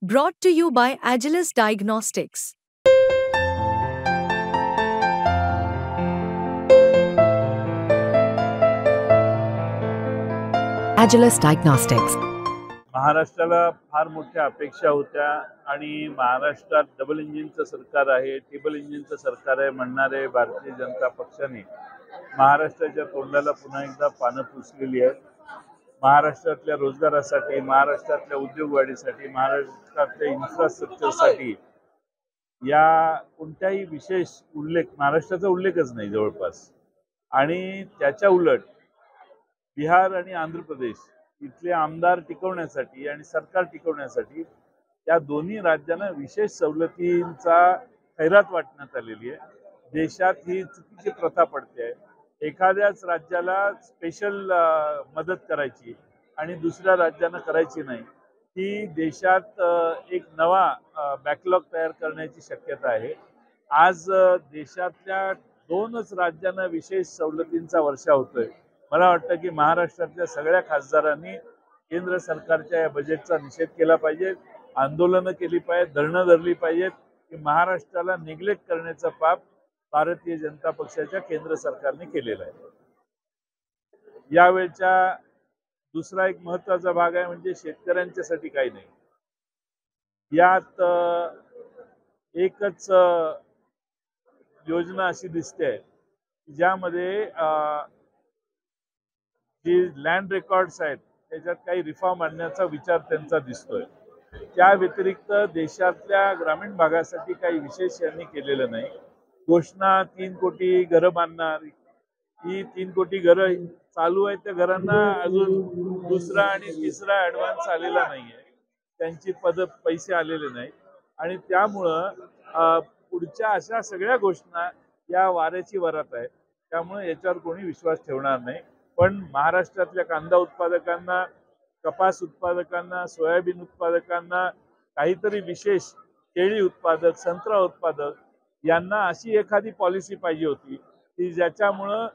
Brought to you by Agilus Diagnostics. Agilus Diagnostics. महाराष्ट्राला फार मोठ्या अपेक्षा होत्या आणि महाराष्ट्रात डबल इंजिनचं सरकार आहे, ट्रिपल इंजिनचं सरकार आहे म्हणणारे भारतीय जनता पक्षाने महाराष्ट्राच्या तोंडाला पुन्हा एकदा पानं पुसलेली आहेत. महाराष्ट्रातल्या रोजगारासाठी, महाराष्ट्रातल्या उद्योगवाढीसाठी, महाराष्ट्रातल्या इन्फ्रास्ट्रक्चरसाठी या कोणत्याही विशेष उल्लेख, महाराष्ट्राचा उल्लेखच नाही जवळपास. आणि त्याच्या उलट बिहार आणि आंध्र प्रदेश इथले आमदार टिकवण्यासाठी आणि सरकार टिकवण्यासाठी या दोन्ही राज्यांना विशेष सवलतींचा खैरात वाटण्यात आलेली आहे. देशात ही चुकीची प्रथा पडते आहे. एखाद्याच राज्याला स्पेशल मदत करायची आणि दुसऱ्या राज्यांना करायची नाही, ही देशात एक नवा बॅकलॉग तयार करण्याची शक्यता आहे. आज देशातल्या दोनच राज्यांना विशेष सवलतींचा वर्षाव होतोय. मला वाटतं की महाराष्ट्रातल्या सगळ्या खासदारांनी केंद्र सरकारच्या या बजेटचा निषेध केला पाहिजे, आंदोलनं केली पाहिजेत, धरणं धरली पाहिजेत की महाराष्ट्राला निग्लेक्ट करण्याचं पाप भारतीय जनता पक्षाच्या केंद्र सरकारने केलेलं आहे. यावेळच्या दुसरा एक महत्त्वाचा भाग आहे म्हणजे शेतकऱ्यांच्यासाठी काही नाही. यात एकच योजना अशी दिसते ज्यामध्ये जी लँड रेकॉर्ड्स आहेत त्याच्यात काही रिफॉर्म आणण्याचा विचार त्यांचा दिसतोय. त्या व्यतिरिक्त देशातल्या ग्रामीण भागासाठी काही विशेष यांनी केलेलं नाही. घोषणा 3 कोटी घरं बांधणार, ही 3 कोटी घरं चालू आहेत, त्या घरांना अजून दुसरा आणि तिसरा ॲडव्हान्स आलेला नाहीये, त्यांची पैसे आलेले नाहीत. आणि त्यामुळं पुढच्या अशा सगळ्या घोषणा या वाऱ्याची वरात आहे. त्यामुळे याच्यावर कोणी विश्वास ठेवणार नाही. पण महाराष्ट्रातल्या कांदा उत्पादकांना, कपास उत्पादकांना, सोयाबीन उत्पादकांना, काहीतरी विशेष केळी उत्पादक, संत्रा उत्पादक यांना अशी एखादी पॉलिसी पाहिजे होती की ज्याच्यामुळं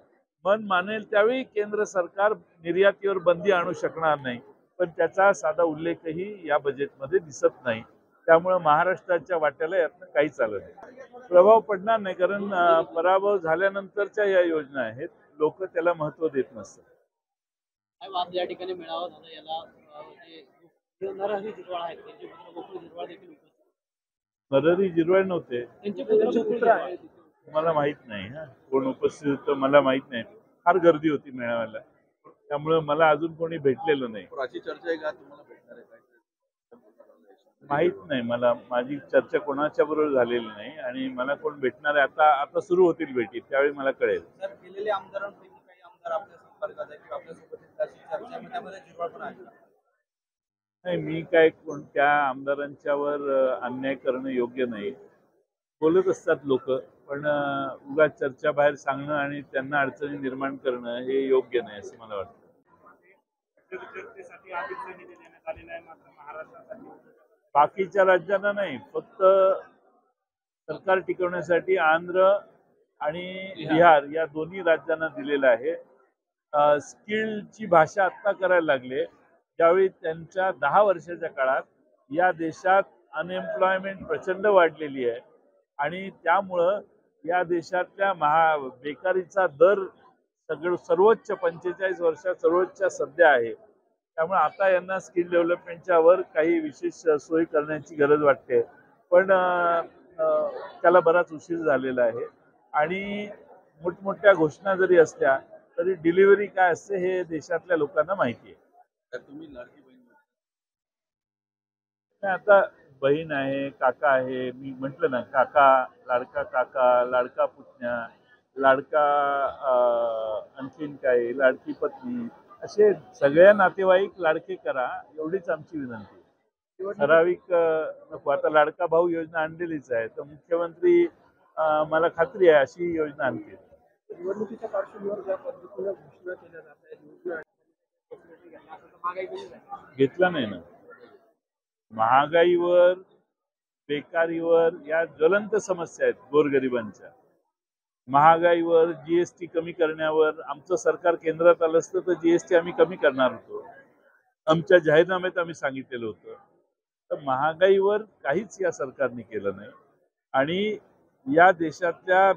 मन मानेल त्यावेळी केंद्र सरकार निर्यातीवर बंदी आणू शकणार नाही. पण त्याचा साधा उल्लेखही या बजेटमध्ये दिसत नाही. त्यामुळं महाराष्ट्राच्या वाट्याला यातनं काही चालत नाही. प्रभाव पडणार नाही, कारण पराभव झाल्यानंतरच्या या योजना आहेत. लोक त्याला महत्व देत नसतात. आज या ठिकाणी मेळावा झाला, याला नरहरी झिरवाळ आहेत, त्यांचे पुत्र गोकुळ झिरवाळ देखील उपस्थित. नरहरी झिरवाळ नव्हते, मला माहित नाही कोण उपस्थित होतं, मला माहित नाही. फार गर्दी होती मेळाव्याला, त्यामुळे मला अजून कोणी भेटलेलं नाही. चर्चा आहे का तुम्हाला भेटणार आहे? माहित नाही मला, माझी चर्चा कोणाच्या बरोबर झालेली नाही आणि मला कोण भेटणार आहे आता सुरू होतील भेटी, त्यावेळी मला कळेल. सर, गेलेल्या आमदारांपैकी काही आमदार आपल्या संपर्कात आहे किंवा आपल्यासोबत चर्चेमध्ये झिरवाळ पण आहे? नाही, मी काय कोणत्या आमदारांच्यावर अन्याय करणं योग्य नाही. बोलत असतात लोक, पण उगाच चर्चा बाहेर सांगणं आणि त्यांना अडचणी निर्माण करणं हे योग्य नाही असं मला वाटतं. बाकीच्या राज्यांना नाही, फक्त सरकार टिकवण्यासाठी आंध्र आणि बिहार या दोन्ही राज्यांना दिलेलं आहे. स्किलची भाषा आत्ता करायला लागले, ज्यावेळी त्यांच्या 10 वर्षाच्या काळात या देशात अनएम्प्लॉयमेंट प्रचंड वाढलेली आहे आणि त्यामुळं या देशातल्या बेकारीचा दर सर्वोच्च 45 वर्षात सर्वोच्च सध्या आहे. त्यामुळे आता यांना स्किल डेव्हलपमेंटच्या वर काही विशेष सोयी करण्याची गरज वाटते. पण त्याला बराच उशीर झालेला आहे आणि मोठमोठ्या घोषणा जरी असल्या तरी डिलिव्हरी काय असते हे देशातल्या लोकांना माहिती आहे. तुम्ही लाडकी बहीण आता बहीण आहे, काका आहे, मी म्हटलं ना, काका, लाडका पुतण्या, लाडका आणखीन काय, लाडकी पत्नी, असे सगळ्या नातेवाईक लाडके करा, एवढीच आमची विनंती. ठराविक नको. आता लाडका भाऊ योजना आणलेलीच आहे, तर मुख्यमंत्री मला खात्री आहे अशी योजना आणतील. निवडणुकीच्या पार्श्वभूमीवर ज्या पद्धतीने घोषणा केल्या जात आहेत, घेतला नाही ना. महागाईवर, बेकारीवर या ज्वलंत समस्या आहेत गोरगरिबांच्या. महागाईवर, जीएसटी कमी करण्यावर आमचं सरकार केंद्रात आलं असतं तर जीएसटी आम्ही कमी करणार होतो. आमच्या जाहीरनाम्यात आम्ही सांगितलेलं होतं. तर महागाईवर काहीच या सरकारने केलं नाही आणि या देशातल्या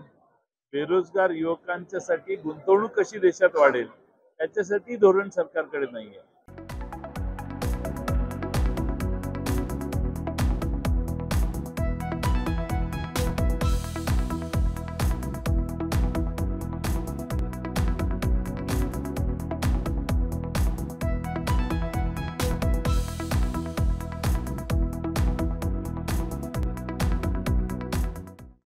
बेरोजगार युवकांच्यासाठी गुंतवणूक कशी देशात वाढेल याच्यासाठी धोरण सरकारकडे नाही आहे.